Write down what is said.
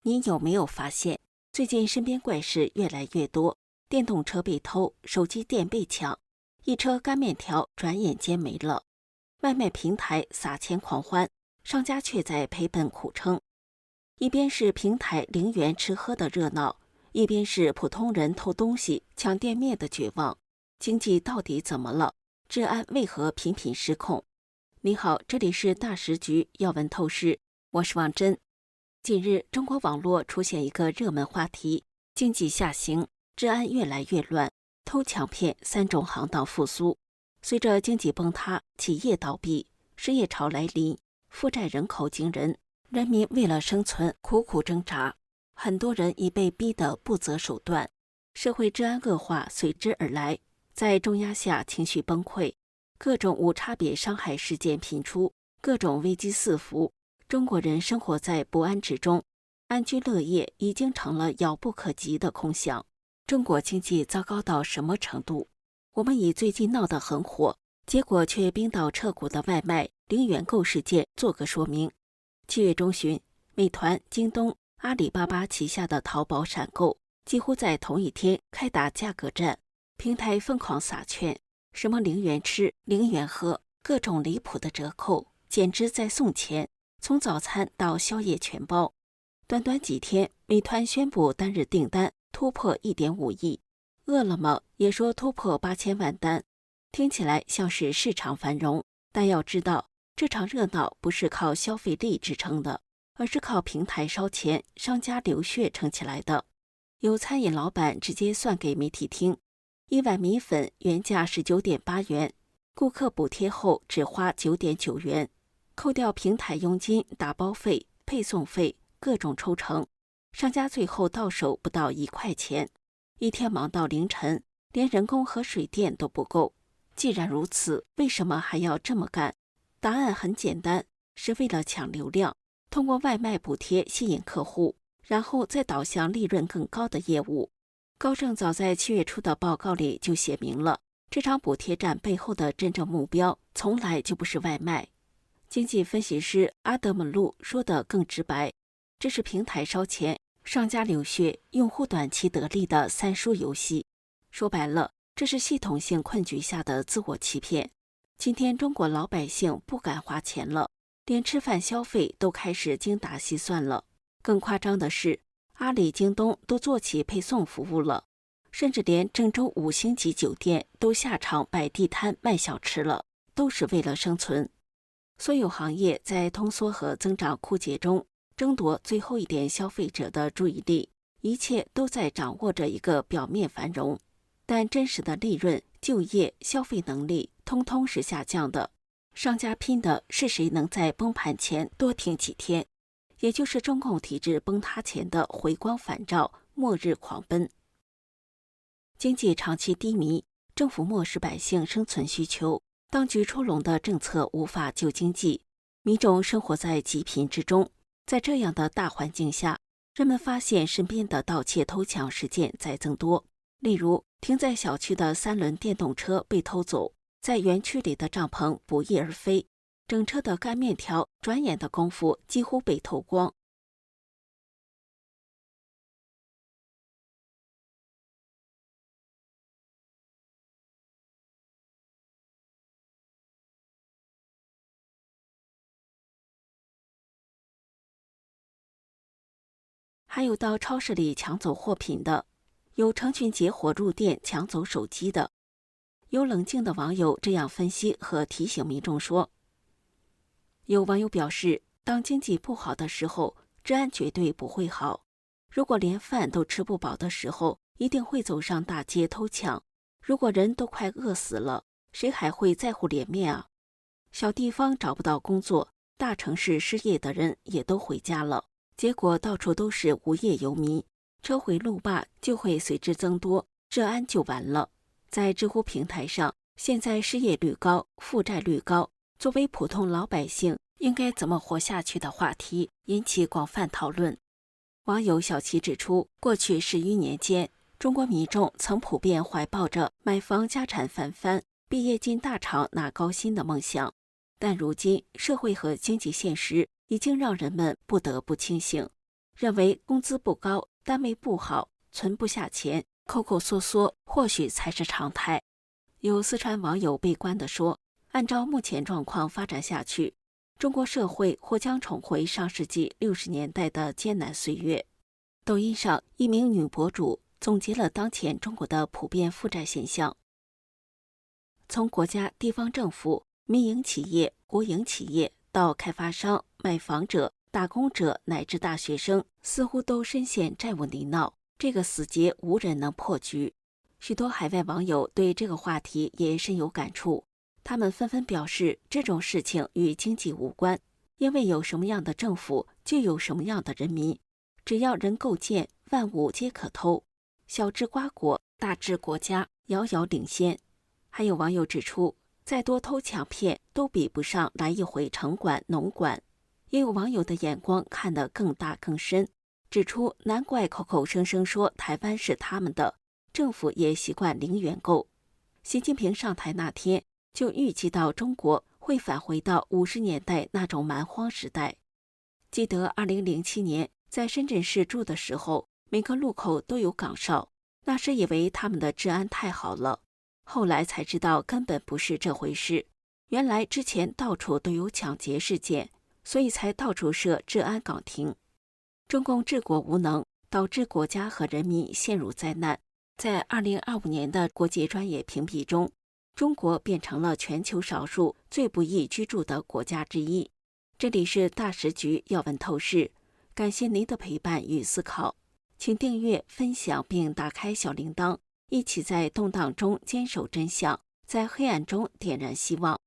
你有没有发现，最近身边怪事越来越多？电动车被偷，手机电被抢，一车干面条转眼间没了。外卖平台撒钱狂欢，商家却在赔本苦撑。一边是平台零元吃喝的热闹，一边是普通人偷东西抢店面的绝望。经济到底怎么了？治安为何频频失控？你好，这里是大时局要闻透视，我是王真。近日，中国网络出现一个热门话题：经济下行，治安越来越乱，偷抢骗三种行当复苏。随着经济崩塌，企业倒闭，失业潮来临，负债人口惊人，人民为了生存苦苦挣扎，很多人已被逼得不择手段，社会治安恶化随之而来。在重压下，情绪崩溃，各种无差别伤害事件频出，各种危机四伏。中国人生活在不安之中，安居乐业已经成了遥不可及的空想。中国经济糟糕到什么程度？我们以最近闹得很火，结果却冰到彻骨的外卖零元购事件做个说明。7月中旬，美团、京东、阿里巴巴旗下的淘宝闪购几乎在同一天开打价格战，平台疯狂撒券，什么零元吃、零元喝，各种离谱的折扣，简直在送钱。从早餐到宵夜全包，短短几天，美团宣布单日订单突破1.5亿，饿了么也说突破8000万单。听起来像是市场繁荣，但要知道，这场热闹不是靠消费力支撑的，而是靠平台烧钱、商家流血撑起来的。有餐饮老板直接算给媒体听，1碗米粉原价19.8元，顾客补贴后只花9.9元。扣掉平台佣金、打包费、配送费、各种抽成，商家最后到手不到1块钱。一天忙到凌晨，连人工和水电都不够。既然如此，为什么还要这么干？答案很简单，是为了抢流量，通过外卖补贴吸引客户，然后再导向利润更高的业务。高盛早在7月初的报告里就写明了，这场补贴战背后的真正目标从来就不是外卖。经济分析师阿德姆路说得更直白，这是平台烧钱、商家流血、用户短期得利的三输游戏。说白了，这是系统性困局下的自我欺骗。今天中国老百姓不敢花钱了，连吃饭消费都开始精打细算了。更夸张的是，阿里、京东都做起配送服务了，甚至连郑州5星级酒店都下场摆地摊卖小吃了，都是为了生存。所有行业在通缩和增长枯竭中争夺最后一点消费者的注意力，一切都在掌握着一个表面繁荣，但真实的利润、就业、消费能力通通是下降的。商家拼的是谁能在崩盘前多挺几天，也就是中共体制崩塌前的回光返照、末日狂奔。经济长期低迷，政府漠视百姓生存需求，当局出笼的政策无法救经济，民众生活在极贫之中。在这样的大环境下，人们发现身边的盗窃偷抢事件在增多。例如，停在小区的3轮电动车被偷走，在园区里的帐篷不翼而飞，整车的干面条转眼的功夫几乎被偷光。还有到超市里抢走货品的，有成群结伙入店抢走手机的。有冷静的网友这样分析和提醒民众说，有网友表示，当经济不好的时候，治安绝对不会好。如果连饭都吃不饱的时候，一定会走上大街偷抢。如果人都快饿死了，谁还会在乎脸面啊？小地方找不到工作，大城市失业的人也都回家了。结果到处都是无业游民，车毁路霸就会随之增多，治安就完了。在知乎平台上，现在失业率高、负债率高，作为普通老百姓应该怎么活下去的话题引起广泛讨论。网友小齐指出，过去10余年间，中国民众曾普遍怀抱着买房家产翻番、毕业进大厂拿高薪的梦想，但如今社会和经济现实已经让人们不得不清醒，认为工资不高，单位不好，存不下钱，抠抠缩缩或许才是常态。有四川网友悲观地说，按照目前状况发展下去，中国社会或将重回上世纪60年代的艰难岁月。抖音上一名女博主总结了当前中国的普遍负债现象。从国家、地方政府、民营企业、国营企业到开发商、买房者、打工者乃至大学生，似乎都深陷债务泥淖，这个死结无人能破局。许多海外网友对这个话题也深有感触，他们纷纷表示，这种事情与经济无关，因为有什么样的政府，就有什么样的人民。只要人够贱，万物皆可偷。小至瓜果，大至国家，遥遥领先。还有网友指出，再多偷抢骗都比不上来一回城管、农管。也有网友的眼光看得更大更深，指出难怪口口声声说台湾是他们的，政府也习惯零元购。习近平上台那天就预计到中国会返回到50年代那种蛮荒时代。记得2007年在深圳市住的时候，每个路口都有岗哨，那时以为他们的治安太好了，后来才知道根本不是这回事。原来之前到处都有抢劫事件，所以才到处设治安岗亭。中共治国无能，导致国家和人民陷入灾难。在2025年的国际专业评比中，中国变成了全球少数最不易居住的国家之一。这里是大时局要闻透视，感谢您的陪伴与思考，请订阅、分享并打开小铃铛，一起在动荡中坚守真相，在黑暗中点燃希望。